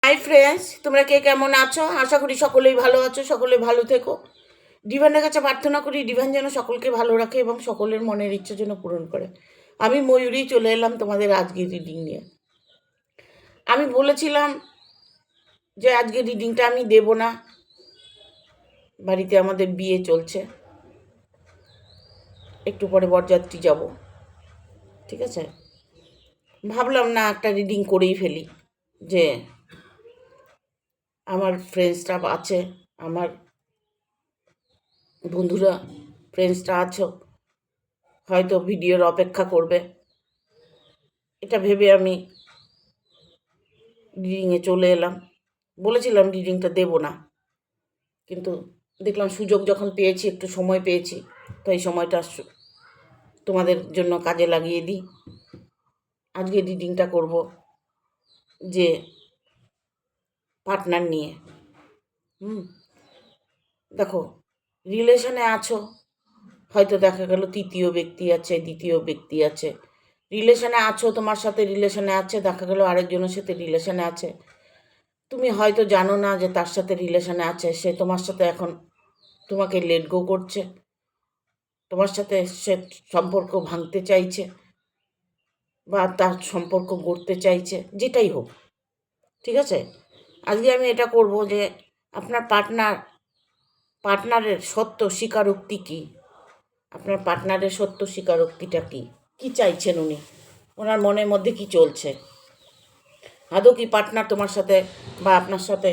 Hi friends, তোমরা কে কেমন আছো? আশা করি সকলেই ভালো আছো, সকলে ভালো থেকো। ডিভানের কাছে প্রার্থনা করি ডিভান যেন সকলকে ভালো রাখে এবং সকলের মনের ইচ্ছা যেন পূরণ করে। আমি ময়ূরী চলে এলাম তোমাদের আজকের রিডিং নিয়ে। আমি বলেছিলাম যে আজকের রিডিংটা আমি দেব না, বাড়িতে আমাদের বিয়ে চলছে, একটু পরে বরযাত্রী যাব, ঠিক আছে? ভাবলাম না একটা রিডিং করেই ফেলি, যে আমার ফ্রেন্ডসরা আছে, আমার বন্ধুরা ফ্রেন্ডসরা আছো, হয়তো ভিডিওর অপেক্ষা করবে, এটা ভেবে আমি রিডিংয়ে চলে এলাম। বলেছিলাম রিডিংটা দেব না, কিন্তু দেখলাম সুযোগ যখন পেয়েছি, একটু সময় পেয়েছি, তো এই সময়টা তোমাদের জন্য কাজে লাগিয়ে দিই। আজকে রিডিংটা করব যে পার্টনার নিয়ে। দেখো, রিলেশনে আছো, হয়তো দেখা গেল তৃতীয় ব্যক্তি আছে, দ্বিতীয় ব্যক্তি আছে। রিলেশনে আছো, তোমার সাথে রিলেশনে আছে, দেখা গেল আরেকজনের সাথে রিলেশনে আছে। তুমি হয়তো জানো না যে তার সাথে রিলেশনে আছে, সে তোমার সাথে এখন তোমাকে লেট গো করছে, তোমার সাথে সে সম্পর্ক ভাঙতে চাইছে বা তার সম্পর্ক গড়তে চাইছে, যেটাই হোক, ঠিক আছে? আজকে আমি এটা করব যে আপনার পার্টনারের সত্য স্বীকারোক্তি কী, আপনার পার্টনারের সত্য স্বীকারোক্তিটা কী, কী চাইছেন উনি, ওনার মনের মধ্যে কি চলছে। আদৌ কি পার্টনার তোমার সাথে বা আপনার সাথে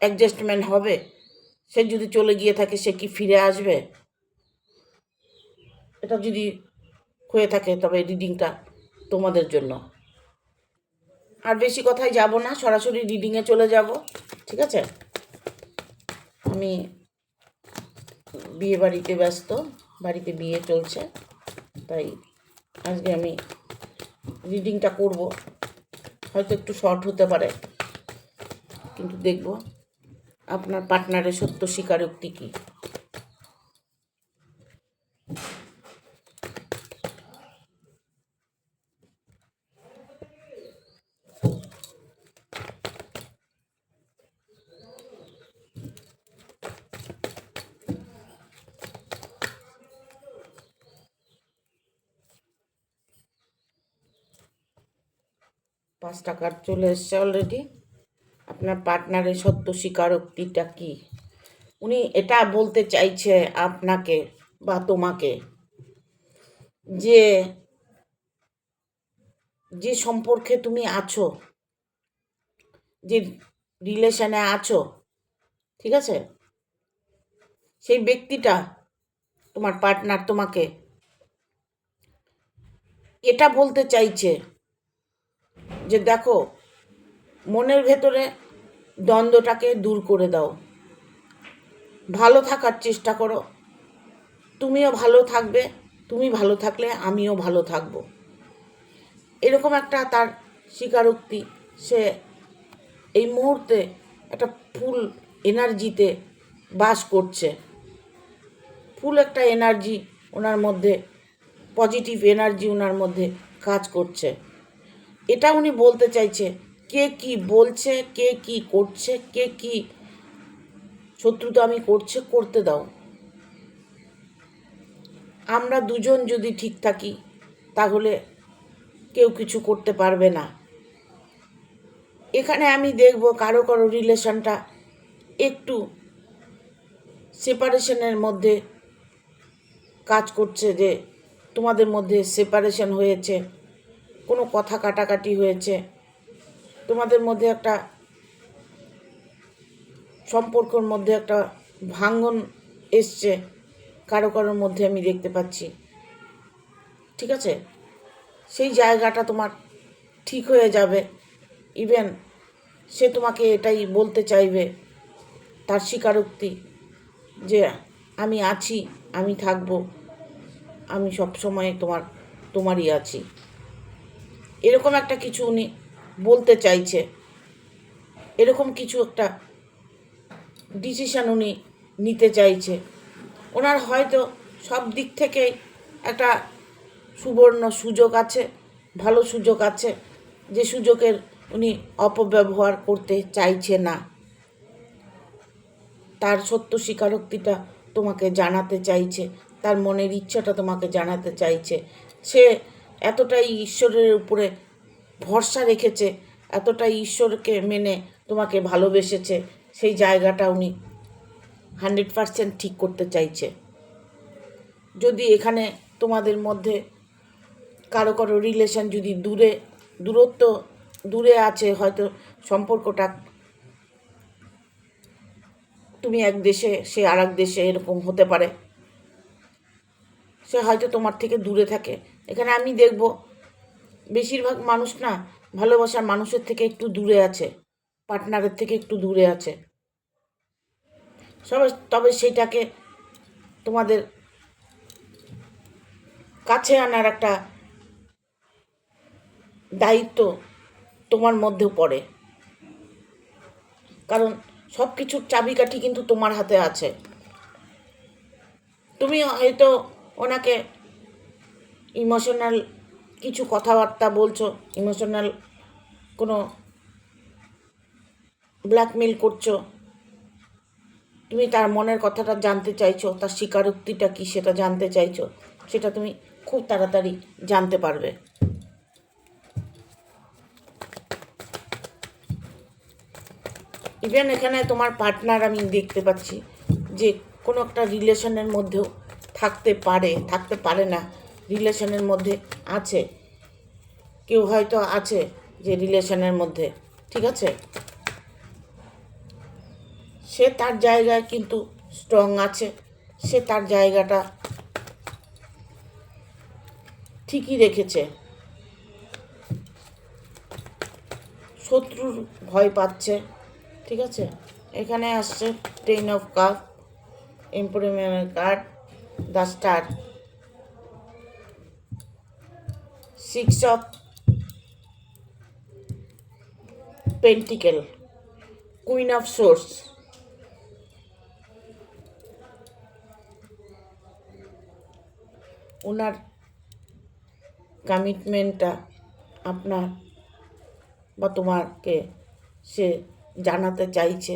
অ্যাডজাস্টমেন্ট হবে? সে যদি চলে গিয়ে থাকে, সে কি ফিরে আসবে? এটা যদি হয়ে থাকে, তবে রিডিংটা তোমাদের জন্য। আর বেশি কথায় যাব না, সরাসরি রিডিংয়ে চলে যাব, ঠিক আছে? আমি বিয়ে বাড়িতে ব্যস্ত, বাড়িতে বিয়ে চলছে, তাই আজকে আমি রিডিংটা করব। হয়তো একটু শর্ট হতে পারে, কিন্তু দেখব আপনার পার্টনারের সত্য স্বীকারোক্তি কী। পাঁচটা কার্ড চলে এসছে অলরেডি। আপনার পার্টনারের সত্য স্বীকারোক্তিটা কী? উনি এটা বলতে চাইছে আপনাকে বা তোমাকে, যে যে সম্পর্কে তুমি আছো, যে রিলেশনে আছো, ঠিক আছে, সেই ব্যক্তিটা, তোমার পার্টনার তোমাকে এটা বলতে চাইছে যে দেখো, মনের ভেতরে দ্বন্দ্বটাকে দূর করে দাও, ভালো থাকার চেষ্টা করো, তুমিও ভালো থাকবে, তুমি ভালো থাকলে আমিও ভালো থাকবো, এরকম একটা তার স্বীকারোক্তি। সে এই মুহূর্তে একটা ফুল এনার্জিতে বাস করছে, ফুল একটা এনার্জি ওনার মধ্যে, পজিটিভ এনার্জি ওনার মধ্যে কাজ করছে। এটা উনি বলতে চাইছে, কে কি বলছে, কে কি করছে, কে কি শত্রুতা আমি করছে, করতে দাও। আমরা দুজন যদি ঠিক থাকি, তাহলে কেউ কিছু করতে পারবে না। এখানে আমি দেখব কারো কারো রিলেশনটা একটু সেপারেশনের মধ্যে কাজ করছে, যে তোমাদের মধ্যে সেপারেশন হয়েছে, কোনো কথা কাটাকাটি হয়েছে, তোমাদের মধ্যে একটা সম্পর্কর মধ্যে একটা ভাঙন এসছে, কারো কারোর মধ্যে আমি দেখতে পাচ্ছি, ঠিক আছে? সেই জায়গাটা তোমার ঠিক হয়ে যাবে। ইভেন সে তোমাকে এটাই বলতে চাইবে, তার স্বীকারোক্তি, যে আমি আছি, আমি থাকবো, আমি সবসময় তোমারই আছি, এরকম একটা কিছু উনি বলতে চাইছে। এরকম কিছু একটা ডিসিশান উনি নিতে চাইছে। ওনার হয়তো সব দিক থেকেই একটা সুবর্ণ সুযোগ আছে, ভালো সুযোগ আছে, যে সুযোগের উনি অপব্যবহার করতে চাইছে না। তার সত্য স্বীকারোক্তিটা তোমাকে জানাতে চাইছে, তার মনের ইচ্ছাটা তোমাকে জানাতে চাইছে। সে এতটাই ঈশ্বরের উপরে ভরসা রেখেছে, এতটাই ঈশ্বরকে মেনে তোমাকে ভালোবেসেছে, সেই জায়গাটা উনি 100% ঠিক করতে চাইছে। যদি এখানে তোমাদের মধ্যে কারো কারো রিলেশন যদি দূরে আছে, হয়তো সম্পর্কটা তুমি এক দেশে, সে আর এক দেশে, এরকম হতে পারে, সে হয়তো তোমার থেকে দূরে থাকে। এখানে আমি দেখব বেশিরভাগ মানুষ না ভালোবাসার মানুষের থেকে একটু দূরে আছে, পার্টনারের থেকে একটু দূরে আছে। তবে সেটাকে তোমাদের কাছে আনার একটা দায়িত্ব তোমার মধ্যেও পড়ে, কারণ সব কিছুর চাবিকাঠি কিন্তু তোমার হাতে আছে। তুমি হয়তো ওনাকে ইমোশনাল কিছু কথাবার্তা বলছো, ইমোশনাল কোনো ব্ল্যাকমেল করছো, তুমি তার মনের কথাটা জানতে চাইছো, তার স্বীকারোক্তিটা কী সেটা জানতে চাইছো, সেটা তুমি খুব তাড়াতাড়ি জানতে পারবে। ইভেন এখানে তোমার পার্টনার আমি দেখতে পাচ্ছি যে কোনো একটা রিলেশনের মধ্যেও থাকতে পারে না, রিলেশনের মধ্যে আছে, কেউ হয়তো আছে যে রিলেশনের মধ্যে, ঠিক আছে, সে তার জায়গায় কিন্তু স্ট্রং আছে, সে তার জায়গাটা ঠিকই রেখেছে, শত্রুর ভয় পাচ্ছে, ঠিক আছে। এখানে আসছে 10 অফ কাপ, এম্পায়ারের card, the star, 6 of pentacle, queen of swords. ওনার কমিটমেন্টটা আপনার বা তোমাকে সে জানাতে চাইছে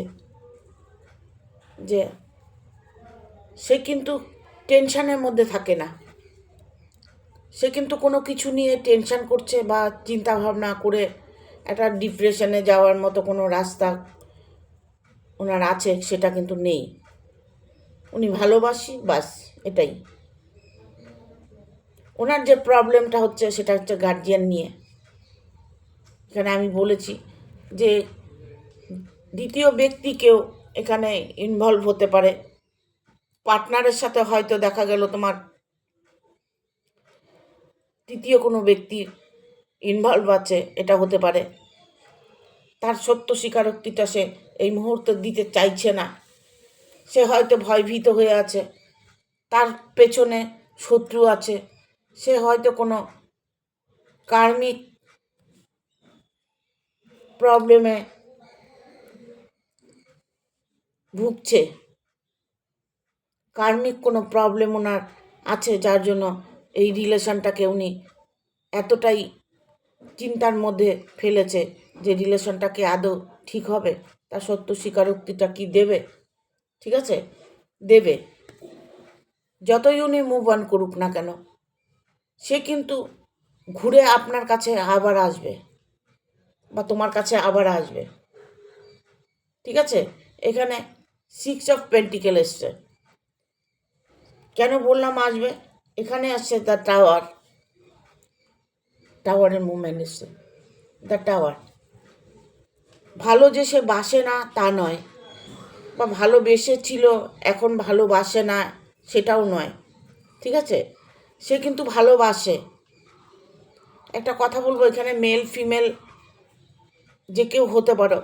যে সে কিন্তু টেনশানের মধ্যে থাকে না, সে কিন্তু কোনো কিছু নিয়ে টেনশান করছে বা চিন্তা ভাবনা করে একটা ডিপ্রেশনে যাওয়ার মতো কোনো রাস্তা ওনার আছে সেটা কিন্তু নেই। উনি ভালোবাসি, বাস এটাই। ওনার যে প্রবলেমটা হচ্ছে সেটা হচ্ছে গার্জিয়ান নিয়ে। এখানে আমি বলেছি যে দ্বিতীয় ব্যক্তি কেউ এখানে ইনভলভ হতে পারে, পার্টনারের সাথে হয়তো দেখা গেল তোমার তৃতীয় কোনো ব্যক্তির ইনভলভ আছে, এটা হতে পারে। তার সত্য স্বীকারোক্তিটা সে এই মুহূর্তে দিতে চাইছে না, সে হয়তো ভয়ভীত হয়ে আছে, তার পেছনে শত্রু আছে, সে হয়তো কোনো কার্মিক প্রবলেমে ভুগছে, কার্মিক কোনো প্রবলেম ওনার আছে, যার জন্য এই রিলেশনটাকে উনি এতটাই চিন্তার মধ্যে ফেলেছে যে রিলেশনটাকে আদৌ ঠিক হবে, তার সত্য স্বীকারোক্তিটা কি দেবে, ঠিক আছে, দেবে। যতই উনি মুভ অন করুক না কেন, সে কিন্তু ঘুরে আপনার কাছে আবার আসবে বা তোমার কাছে আবার আসবে, ঠিক আছে। এখানে 6 অফ পেন্টিকেল এসছে। কেন বললাম আসবে? এখানে আসছে দ্য টাওয়ার, টাওয়ারের মুভমেন্ট এসছে, দ্য টাওয়ার। ভালো যে সে বাসে না তা নয়, বা ভালোবেসেছিল এখন ভালোবাসে না সেটাও নয়, ঠিক আছে, সে কিন্তু ভালোবাসে। একটা কথা বলবো, এখানে মেল ফিমেল যে কেউ হতে পারো,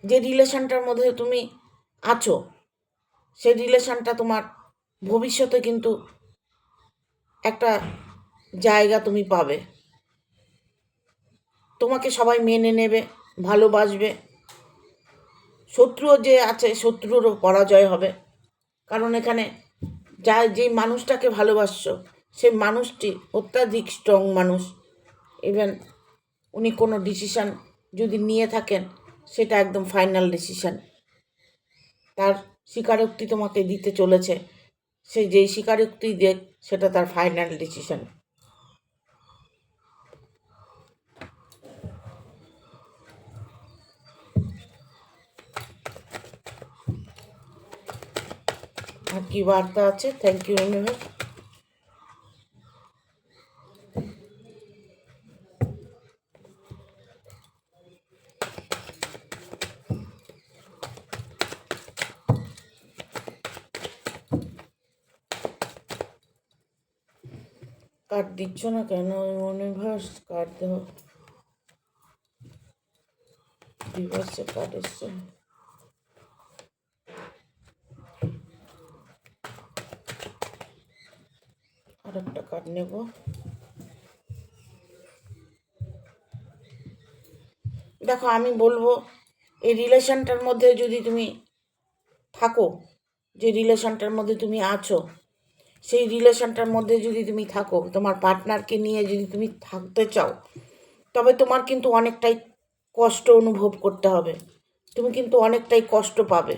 যে রিলেশনটার মধ্যে তুমি আছো সেই রিলেশনটা তোমার ভবিষ্যতে কিন্তু একটা জায়গা তুমি পাবে, তোমাকে সবাই মেনে নেবে, ভালোবাসবে। শত্রুও যে আছে, শত্রুরও পরাজয় হবে, কারণ এখানে যেই মানুষটাকে ভালোবাসছো সেই মানুষটি অত্যাধিক স্ট্রং মানুষ। ইভেন উনি কোনো ডিসিশান যদি নিয়ে থাকেন সেটা একদম ফাইনাল ডিসিশান। তার স্বীকারোক্তি তোমাকে দিতে চলেছে, সে যেই স্বীকারোক্তি দেখ সেটা তার ফাইনাল ডিসিশান। আর কি বার্তা আছে? Thank you universe. কার্ড দিচ্ছ না কেন ইউনিভার্স? কার্ড দেবো, রিভার্সে কার্ড এসছে। আর একটা কার্ড নেব। দেখো আমি বলবো, এই রিলেশনটার মধ্যে যদি তুমি থাকো, যে রিলেশনটার মধ্যে তুমি আছো, সেই রিলেশনটার মধ্যে যদি তুমি থাকো, তোমার পার্টনারকে নিয়ে যদি তুমি থাকতে চাও, তবে তোমার কিন্তু অনেকটাই কষ্ট অনুভব করতে হবে। তুমি কিন্তু অনেকটাই কষ্ট পাবে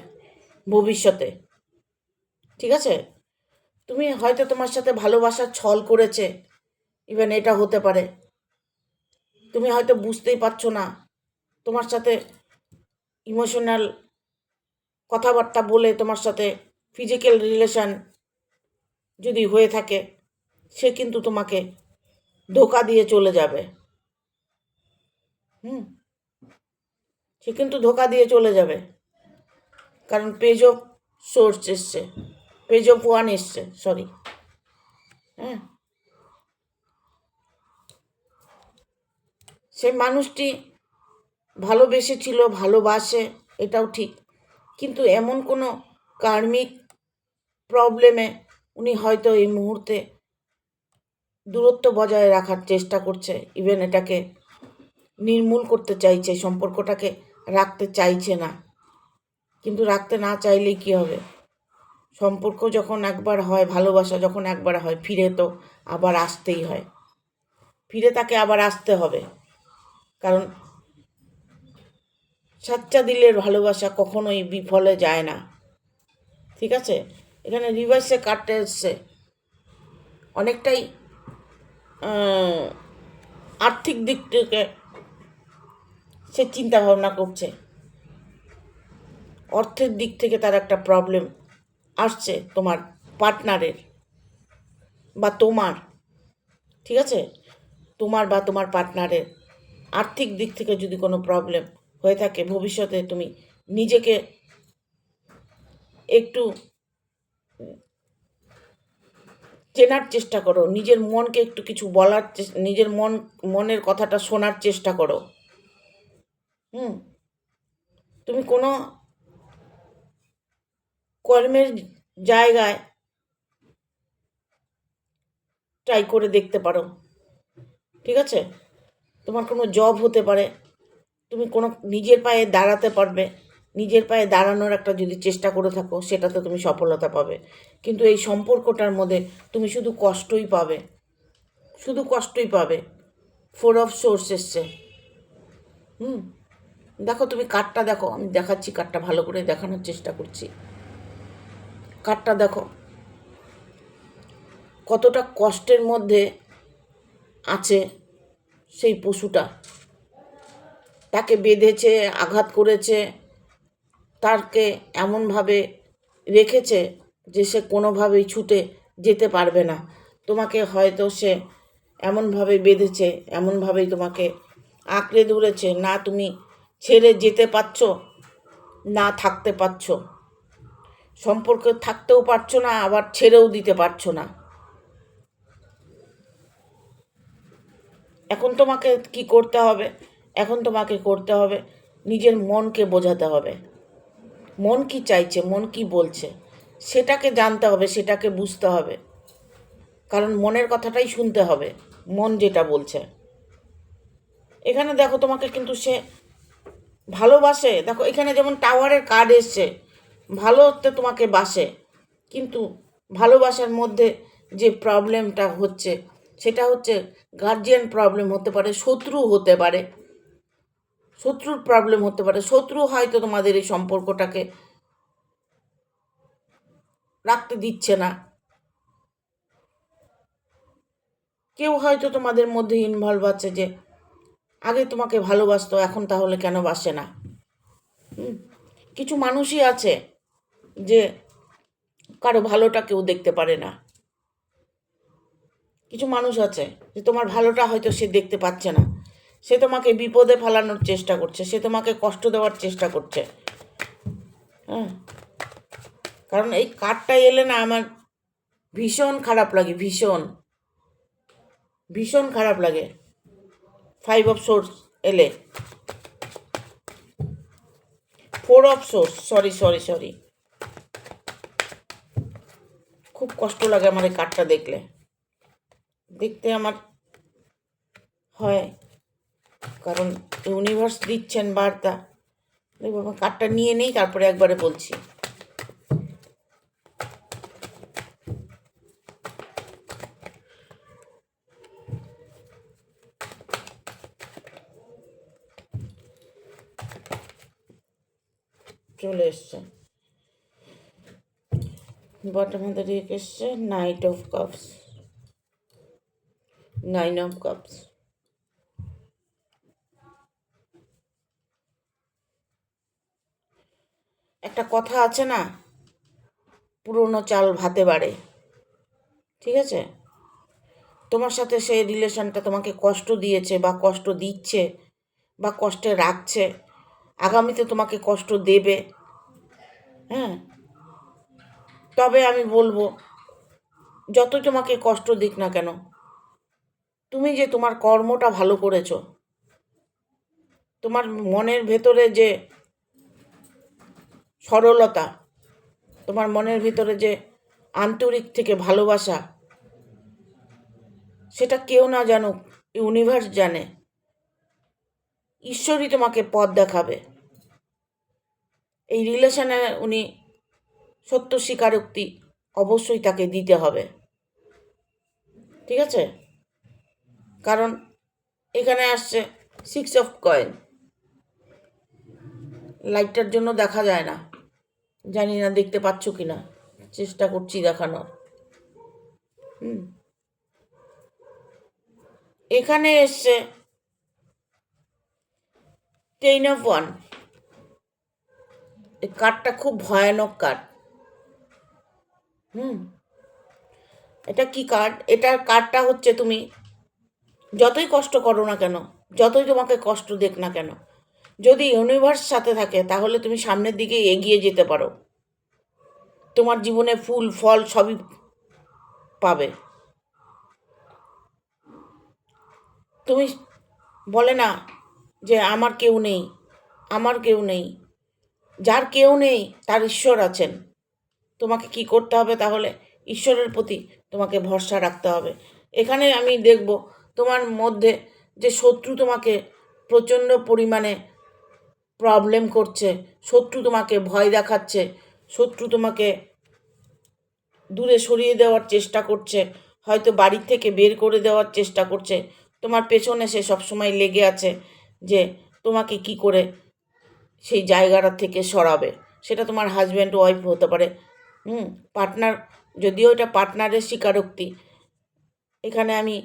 ভবিষ্যতে, ঠিক আছে? তুমি হয়তো তোমার সাথে ভালোবাসার ছল করেছে, ইভেন এটা হতে পারে। তুমি হয়তো বুঝতেই পারছো না, তোমার সাথে ইমোশনাল কথাবার্তা বলে তোমার সাথে ফিজিক্যাল রিলেশন যদি হয়ে থাকে, সে কিন্তু তোমাকে ধোকা দিয়ে চলে যাবে। সে কিন্তু ধোকা দিয়ে চলে যাবে, কারণ পেজ অফ সোর্স এসছে, পেজ অফ ওয়ান এসছে, সরি। সেই মানুষটি ভালোবেসেছিল, ভালোবাসে, এটাও ঠিক, কিন্তু এমন কোনো কার্মিক প্রবলেমে উনি হয়তো এই মুহূর্তে দূরত্ব বজায় রাখার চেষ্টা করছে, ইভেন এটাকে নির্মূল করতে চাইছে, সম্পর্কটাকে রাখতে চাইছে না। কিন্তু রাখতে না চাইলেই কী হবে? সম্পর্ক যখন একবার হয়, ভালোবাসা যখন একবার হয়, ফিরে তো আবার আসতেই হয়, ফিরে তাকে আবার আসতে হবে। কারণ সাচ্চা দিলের ভালোবাসা কখনোই বিফলে যায় না, ঠিক আছে? এখানে রিভার্সে কাটতে এসছে, অনেকটাই আর্থিক দিক থেকে সে চিন্তা ভাবনা করছে, অর্থের দিক থেকে তার একটা প্রবলেম আসছে তোমার পার্টনারের বা তোমার, ঠিক আছে? তোমার বা তোমার পার্টনারের আর্থিক দিক থেকে যদি কোনো প্রবলেম হয়ে থাকে, ভবিষ্যতে তুমি নিজেকে একটু চেনার চেষ্টা করো, নিজের মনকে একটু কিছু বলার, নিজের মনের কথাটা শোনার চেষ্টা করো। তুমি কোনো কর্মের জায়গায় ট্রাই করে দেখতে পারো, ঠিক আছে? তোমার কোনো জব হতে পারে, তুমি কোনো নিজের পায়ে দাঁড়াতে পারবে, নিজের পায়ে দাঁড়ানোর একটা যদি চেষ্টা করে থাকো, সেটাতে তুমি সফলতা পাবে। কিন্তু এই সম্পর্কটার মধ্যে তুমি শুধু কষ্টই পাবে, শুধু কষ্টই পাবে। 4 অফ সোর্স এসছে। দেখো তুমি কার্ডটা দেখো, আমি দেখাচ্ছি কার্ডটা, ভালো করে দেখানোর চেষ্টা করছি। কার্ডটা দেখো কতটা কষ্টের মধ্যে আছে সেই পশুটা, তাকে বেঁধেছে, আঘাত করেছে, তাকে এমনভাবে রেখেছে যে সে কোনোভাবেই ছুটে যেতে পারবে না। তোমাকে হয়তো সে এমনভাবে বেঁধেছে, এমনভাবেই তোমাকে আঁকড়ে ধরেছে, না তুমি ছেড়ে যেতে পারছো, না থাকতে পারছো, সম্পর্কে থাকতেও পারছো না, আবার ছেড়েও দিতে পারছো না। এখন তোমাকে কি করতে হবে? এখন তোমাকে করতে হবে নিজের মনকে বোঝাতে হবে, মন কি চাইছে, মন কি বলছে, সেটাকে জানতে হবে, সেটাকে বুঝতে হবে। কারণ মনের কথাটাই শুনতে হবে, মন যেটা বলছে। এখানে দেখো তোমাকে কিন্তু সে ভালোবাসে। দেখো এখানে যেমন টাওয়ারের কার্ড এসছে, ভালো হতে তোমাকে বাসে, কিন্তু ভালোবাসার মধ্যে যে প্রবলেমটা হচ্ছে সেটা হচ্ছে গার্জিয়ান প্রবলেম হতে পারে, শত্রু হতে পারে, শত্রুর প্রবলেম হতে পারে। শত্রু হয়তো তোমাদের এই সম্পর্কটাকে রাখতে দিচ্ছে না, কেউ হয়তো তোমাদের মধ্যে ইনভলভ আছে যে আগে তোমাকে ভালোবাসতো, এখন তাহলে কেন বাসে না। কিছু মানুষই আছে যে কারো ভালোটা কেউ দেখতে পারে না। কিছু মানুষ আছে যে তোমার ভালোটা হয়তো সে দেখতে পাচ্ছে না, সে তোমাকে বিপদে ফেলানোর চেষ্টা করছে, সে তোমাকে কষ্ট দেওয়ার চেষ্টা করছে। হ্যাঁ, কারণ এই কার্ডটা এলে না আমার ভীষণ খারাপ লাগে, ভীষণ ভীষণ খারাপ লাগে। 5 অফ সোর্স এলে, 4 অফ সোর্স, সরি, খুব কষ্ট লাগে আমার এই কার্ডটা দেখলে, দেখতে আমার হয়, কারণ ইউনিভার্স দিচ্ছেন বার্তা। দেখো আমার কার্ডটা নিয়ে নেই, তারপরে একবারে বলছি। চলে এসছে বটম অফ দ্য ডেক, এসছে night of cups, 9 of cups. একটা কথা আছে না, পুরনো চাল ভাতে বাড়ে, ঠিক আছে? তোমার সাথে সেই রিলেশনটা তোমাকে কষ্ট দিয়েছে বা কষ্ট দিচ্ছে বা কষ্টে রাখছে, আগামীতে তোমাকে কষ্ট দেবে। হ্যাঁ, তবে আমি বলবো যত তোমাকে কষ্ট দিক না কেন, তুমি যে তোমার কর্মটা ভালো করেছো, তোমার মনের ভেতরে যে সরলতা, তোমার মনের ভিতরে যে আন্তরিক থেকে ভালোবাসা, সেটা কেউ না জানুক, ইউনিভার্স জানে। ঈশ্বরই তোমাকে পথ দেখাবে। এই রিলেশনে উনি সত্য স্বীকারোক্তি অবশ্যই তাকে দিতে হবে, ঠিক আছে? কারণ এখানে আসছে 6 অফ কয়েন। লাইটটার জন্য দেখা যায় না, জানি না দেখতে পাচ্ছ কি না, চেষ্টা করছি দেখানোর। এখানে এসছে 10 অফ ওয়ান। এই কার্ডটা খুব ভয়ানক কার্ড। এটা কি কার্ড? এটার কার্ডটা হচ্ছে তুমি যতই কষ্ট করো না কেন, যতই তোমাকে কষ্ট দেখ না কেন, যদি ইউনিভার্স সাথে থাকে তাহলে তুমি সামনের দিকে এগিয়ে যেতে পারো। তোমার জীবনে ফুল ফল সবই পাবে। তুমি বলে না যে আমার কেউ নেই, আমার কেউ নেই। যার কেউ নেই তার ঈশ্বর আছেন। তোমাকে কি করতে হবে তাহলে? ঈশ্বরের প্রতি তোমাকে ভরসা রাখতে হবে। এখানে আমি দেখব তোমার মধ্যে যে শত্রু তোমাকে প্রচণ্ড পরিমাণে প্রবলেম করছে, শত্রু তোমাকে ভয় দেখাচ্ছে, শত্রু তোমাকে দূরে সরিয়ে দেওয়ার চেষ্টা করছে, হয়তো বাড়ি থেকে বের করে দেওয়ার চেষ্টা করছে, তোমার পেছনে সে সবসময় লেগে আছে যে তোমাকে কি করে সেই জায়গাটা থেকে সরাবে। সেটা তোমার হাজব্যান্ড ওয়াইফ হতে পারে, পার্টনার, যদিও এটা পার্টনারের স্বীকারোক্তি। এখানে আমি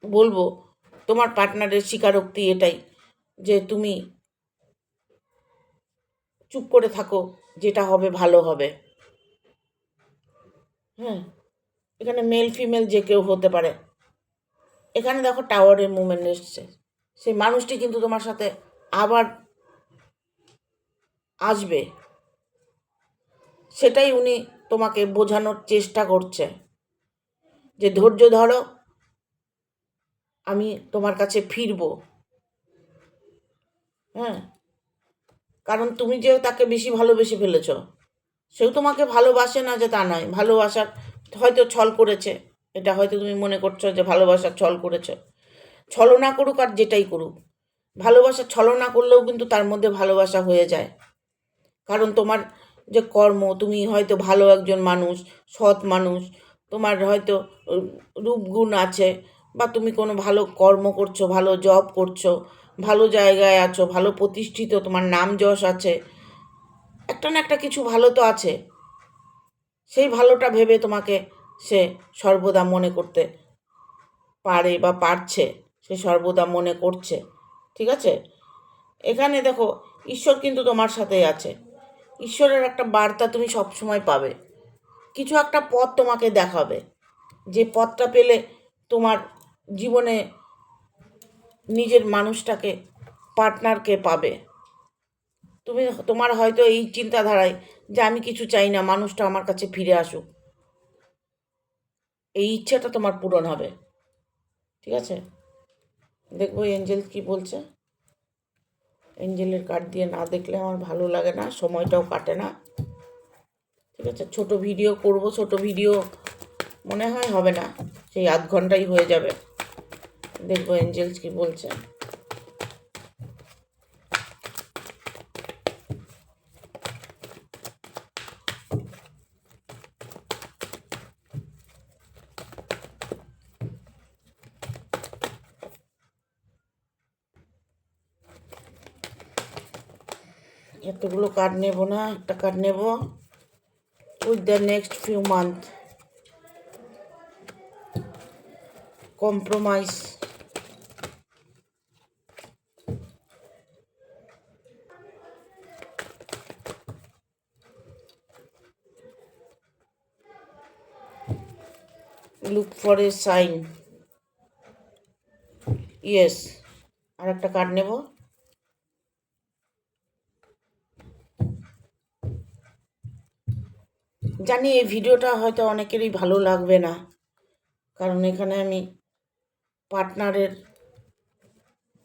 বলবো তোমার পার্টনারের স্বীকারোক্তি এটাই যে তুমি চুপ করে থাকো, যেটা হবে ভালো হবে। এখানে মেল ফিমেল যে কেউ হতে পারে। এখানে দেখো টাওয়ারের মুভমেন্ট এসছে, সেই মানুষটি কিন্তু তোমার সাথে আবার আসবে, সেটাই উনি তোমাকে বোঝানোর চেষ্টা করছে যে ধৈর্য ধরো, আমি তোমার কাছে ফিরবো। কারণ তুমি যে তাকে বেশি ভালোবেসে ফেলেছ, সেও তোমাকে ভালোবাসে না যে তা নয়, ভালোবাসার হয়তো ছল করেছে, এটা হয়তো তুমি মনে করছো যে ভালোবাসার ছল করেছে। ছলনা করুক আর যেটাই করুক, ভালোবাসা ছলনা করলেও কিন্তু তার মধ্যে ভালোবাসা হয়ে যায়। কারণ তোমার যে কর্ম, তুমি হয়তো ভালো একজন মানুষ, সৎ মানুষ, তোমার হয়তো রূপগুণ আছে, বা তুমি কোনো ভালো কর্ম করছো, ভালো জব করছো, ভালো জায়গায় আছো, ভালো প্রতিষ্ঠিত, তোমার নাম যশ আছে, একটা না একটা কিছু ভালো তো আছে। সেই ভালোটা ভেবে তোমাকে সে সর্বদা মনে করতে পারে বা পারছে, সে সর্বদা মনে করছে। ঠিক আছে? এখানে দেখো, ঈশ্বর কিন্তু তোমার সাথেই আছে। ঈশ্বরের একটা বার্তা তুমি সবসময় পাবে, কিছু একটা পথ তোমাকে দেখাবে, যে পথটা পেলে তোমার জীবনে নিজের মানুষটাকে, পার্টনারকে পাবে। তোমার হয়তো এই চিন্তাধারায় যে আমি কিছু চাই না, মানুষটা আমার কাছে ফিরে আসুক, এই ইচ্ছাটা তোমার পূরণ হবে। ঠিক আছে? দেখবো এঞ্জেল কি বলছে। এঞ্জেলের কার্ড দিয়ে না দেখলে আমার ভালো লাগে না, সময়টাও কাটে না। ঠিক আছে? ছোট ভিডিও করব, ছোট ভিডিও মনে হয় হবে না, সেই আধ ঘন্টাই হয়ে যাবে। দেখবো এঞ্জেলস কি বলছে। এতগুলো কার্ড নেব না, একটা কার্ড নেব। With the next few month, compromise, look for a sign. Yes. আর একটা কার্ড নেব। জানি এই ভিডিওটা হয়তো অনেকেরই ভালো লাগবে না, কারণ এখানে আমি পার্টনারের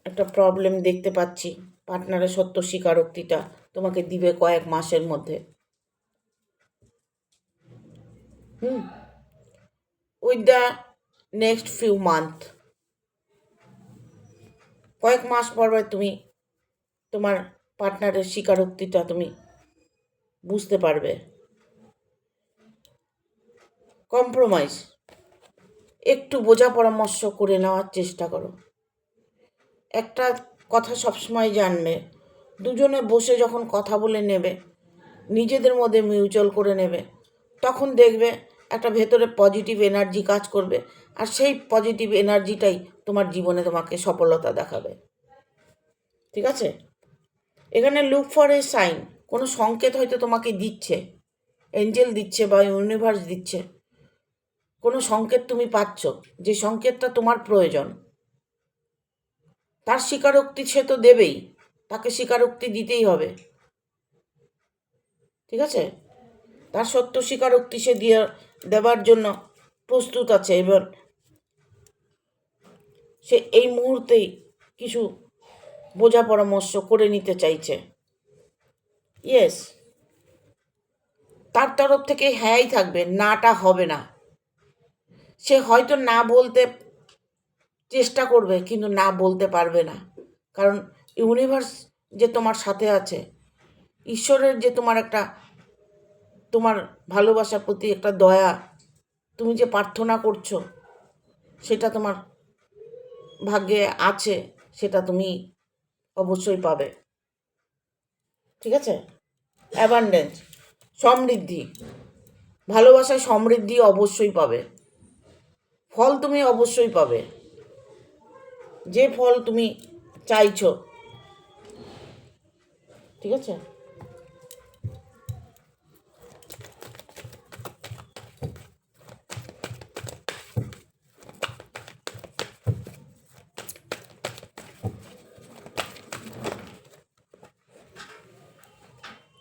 একটা প্রবলেম দেখতে পাচ্ছি। পার্টনারের সত্য স্বীকারোক্তিটা তোমাকে দিবে কয়েক মাসের মধ্যে। With the next few month, কয়েক মাস পর তুমি তোমার পার্টনারের স্বীকারোক্তিটা তুমি বুঝতে পারবে। কম্প্রোমাইজ, একটু বোঝা পরামর্শ করে নেওয়ার চেষ্টা করো। একটা কথা সবসময় জানবে, দুজনে বসে যখন কথা বলে নেবে, নিজেদের মধ্যে মিউচুয়াল করে নেবে, তখন দেখবে একটা ভেতরে পজিটিভ এনার্জি কাজ করবে, আর সেই পজিটিভ এনার্জিটাই তোমার জীবনে তোমাকে সফলতা দেখাবে। ঠিক আছে? এখানে লুক ফর এ সাইন, কোনো সংকেত হয়তো তোমাকে দিচ্ছে, এঞ্জেল দিচ্ছে বা ইউনিভার্স দিচ্ছে, কোনো সংকেত তুমি পাচ্ছ, যে সংকেতটা তোমার প্রয়োজন। তার স্বীকারোক্তি সে তো দেবেই, তাকে স্বীকারোক্তি দিতেই হবে। ঠিক আছে? তার সত্য স্বীকারোক্তি সে দেওয়ার জন্য প্রস্তুত আছে, এবার সে এই মুহূর্তেই কিছু বোঝা পরামর্শ করে নিতে চাইছে। ইয়েস। তার তরফ থেকে হ্যাঁই থাকবে, নাটা হবে না। সে হয়তো না বলতে চেষ্টা করবে, কিন্তু না বলতে পারবে না, কারণ ইউনিভার্স যে তোমার সাথে আছে, ঈশ্বরের যে তোমার একটা, তোমার ভালোবাসার প্রতি একটা দয়া, তুমি যে প্রার্থনা করছো সেটা তোমার ভাগ্যে আছে, সেটা তুমি অবশ্যই পাবে। ঠিক আছে? অ্যাবান্ডেন্স, সমৃদ্ধি, ভালোবাসায় সমৃদ্ধি অবশ্যই পাবে, ফল তুমি অবশ্যই পাবে, যে ফল তুমি চাইছো। ঠিক আছে?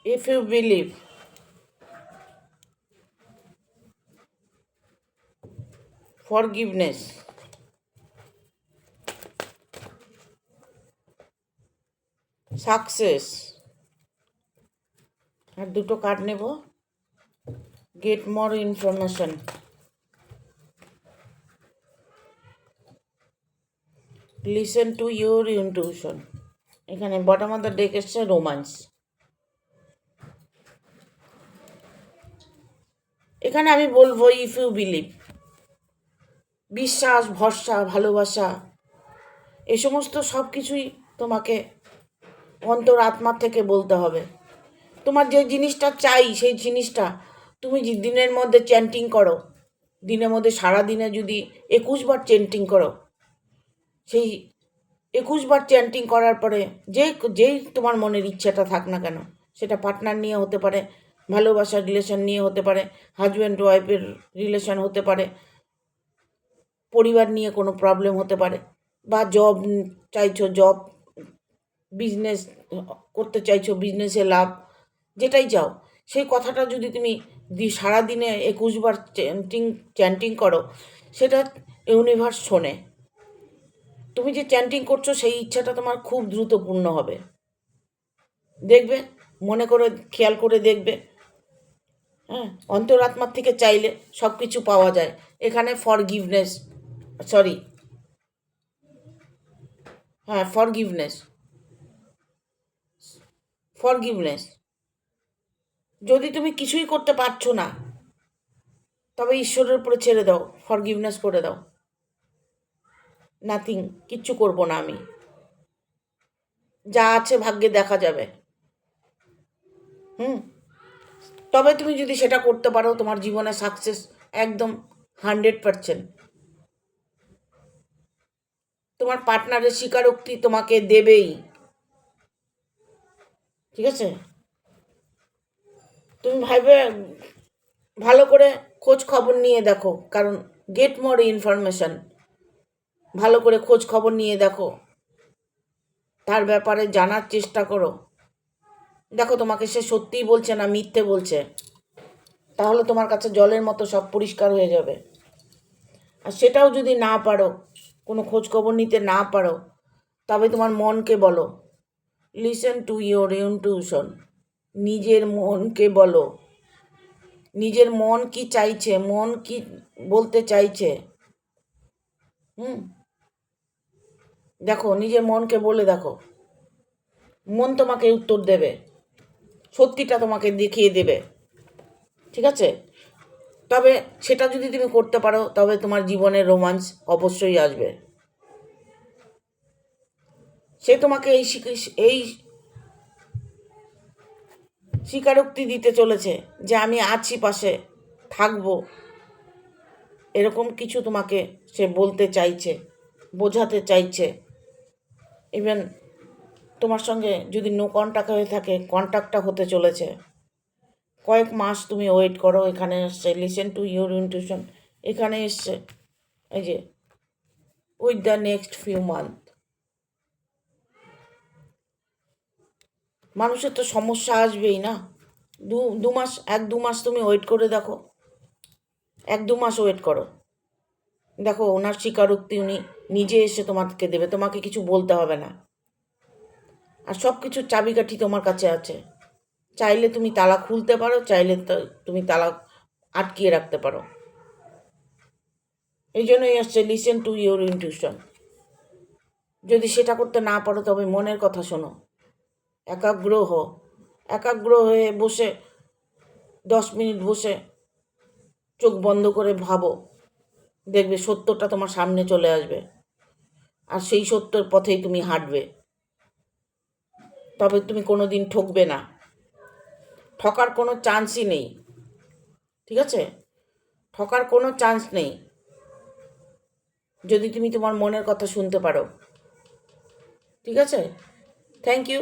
If you believe, forgiveness, success. আর দুটো কার্ড নেব। Get more information, listen to your intuition. এখানে বটম অফ দ্য ডেক এসছে রোম্যান্স। এখানে আমি বলবো ইফ ইউ বিলিভ, বিশ্বাস, ভরসা, ভালোবাসা, এ সমস্ত সব কিছুই তোমাকে অন্তর আত্মা থেকে বলতে হবে। তোমার যে জিনিসটা চাই সেই জিনিসটা তুমি দিনের মধ্যে চ্যান্টিং করো, দিনের মধ্যে সারাদিনে যদি 21 বার চ্যান্টিং করো, সেই 21 বার চ্যান্টিং করার পরে যেই তোমার মনের ইচ্ছাটা থাক না কেন, সেটা পার্টনার নিয়ে হতে পারে, ভালোবাসার রিলেশন নিয়ে হতে পারে, হাজব্যান্ড ওয়াইফের রিলেশন হতে পারে, পরিবার নিয়ে কোনো প্রবলেম হতে পারে, বা জব চাইছো, জব বিজনেস করতে চাইছো, বিজনেসে লাভ, যেটাই চাও, সেই কথাটা যদি তুমি সারাদিনে 21 বার চ্যান্টিং করো, সেটা ইউনিভার্স শোনে। তুমি যে চ্যান্টিং করছো সেই ইচ্ছাটা তোমার খুব দ্রুত পূর্ণ হবে। দেখবে, মনে করে খেয়াল করে দেখবে। হ্যাঁ, অন্তরাত্মার থেকে চাইলে সব কিছু পাওয়া যায়। এখানে ফরগিভনেস, সরি, হ্যাঁ, ফরগিভনেস। যদি তুমি কিছুই করতে পারছো না, তবে ঈশ্বরের উপরে ছেড়ে দাও, ফরগিভনেস করে দাও। নাথিং, কিচ্ছু করব না আমি, যা আছে ভাগ্যে দেখা যাবে। তবে তুমি যদি সেটা করতে পারো, তোমার জীবনে সাকসেস একদম 100%। তোমার পার্টনারের স্বীকারোক্তি তোমাকে দেবেই, ঠিক আছে? তুমি ভালো করে খোঁজ খবর নিয়ে দেখো, কারণ গেট মোর ইনফরমেশন, ভালো করে খোঁজ খবর নিয়ে দেখো, তার ব্যাপারে জানার চেষ্টা করো। দেখো তোমাকে সে সত্যিই বলছে না মিথ্যে বলছে, তাহলে তোমার কাছে জলের মতো সব পরিষ্কার হয়ে যাবে। আর সেটাও যদি না পারো, কোনো খোঁজ খবর নিতে না পারো, তবে তোমার মনকে বলো, লিসেন টু ইয়োর ইনটিউশন। নিজের মনকে বলো, নিজের মন কি চাইছে, মন কি বলতে চাইছে। দেখো, নিজের মনকে বলে দেখো, মন তোমাকে উত্তর দেবে, সত্যিটা তোমাকে দেখিয়ে দেবে, ঠিক আছে? তবে সেটা যদি তুমি করতে পারো, তবে তোমার জীবনে রোমান্স অবশ্যই আসবে। সে তোমাকে এই স্বীকারোক্তি দিতে চলেছে যে আমি আছি, পাশে থাকবো, এরকম কিছু তোমাকে সে বলতে চাইছে, বোঝাতে চাইছে। ইভেন তোমার সঙ্গে যদি নো কন্ট্যাক্ট হয়ে থাকে, কন্ট্যাক্টটা হতে চলেছে। কয়েক মাস তুমি ওয়েট করো। এখানে এসছে লিসেন টু ইউর ইনটিউশন, এখানে এসছে এই যে with the next few month. মানুষের তো সমস্যা আসবেই না। দু মাস, 1-2 মাস তুমি ওয়েট করে দেখো, 1-2 মাস ওয়েট করো, দেখো ওনার স্বীকারোক্তি উনি নিজে এসে তোমাকে দেবে, তোমাকে কিছু বলতে হবে না। আর সব কিছুর চাবিকাঠি তোমার কাছে আছে, চাইলে তুমি তালা খুলতে পারো, চাইলে তুমি তালা আটকিয়ে রাখতে পারো। এই জন্যই আসছে লিসেন টু ইউর ইনটিউশন। যদি সেটা করতে না পারো, তবে মনের কথা শোনো, একাগ্র হয়ে বসে 10 মিনিট বসে চোখ বন্ধ করে ভাবো, দেখবে সত্যটা তোমার সামনে চলে আসবে, আর সেই সত্যর পথেই তুমি হাঁটবে। তবে তুমি কোনো দিন ঠকবে না, ঠকার কোনো চান্সই নেই, ঠিক আছে? ঠকার কোনো চান্স নেই যদি তুমি তোমার মনের কথা শুনতে পারো, ঠিক আছে? Thank you.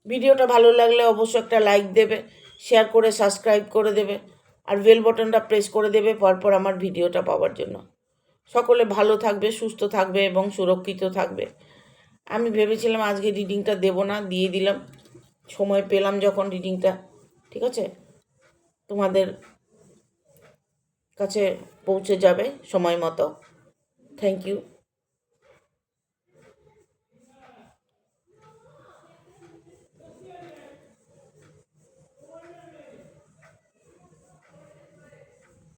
ভিডিওটা ভালো লাগলে অবশ্যই একটা লাইক দেবে, শেয়ার করে সাবস্ক্রাইব করে দেবে, আর বেল বাটনটা প্রেস করে দেবে পরপর আমার ভিডিওটা পাওয়ার জন্য। সকলে ভালো থাকবে, সুস্থ থাকবে এবং সুরক্ষিত থাকবে। আমি ভেবেছিলাম আজকে রিডিংটা দেবো না, দিয়ে দিলাম, সময় পেলাম যখন রিডিংটা, ঠিক আছে, তোমাদের কাছে পৌঁছে যাবে সময় মতো। Thank you.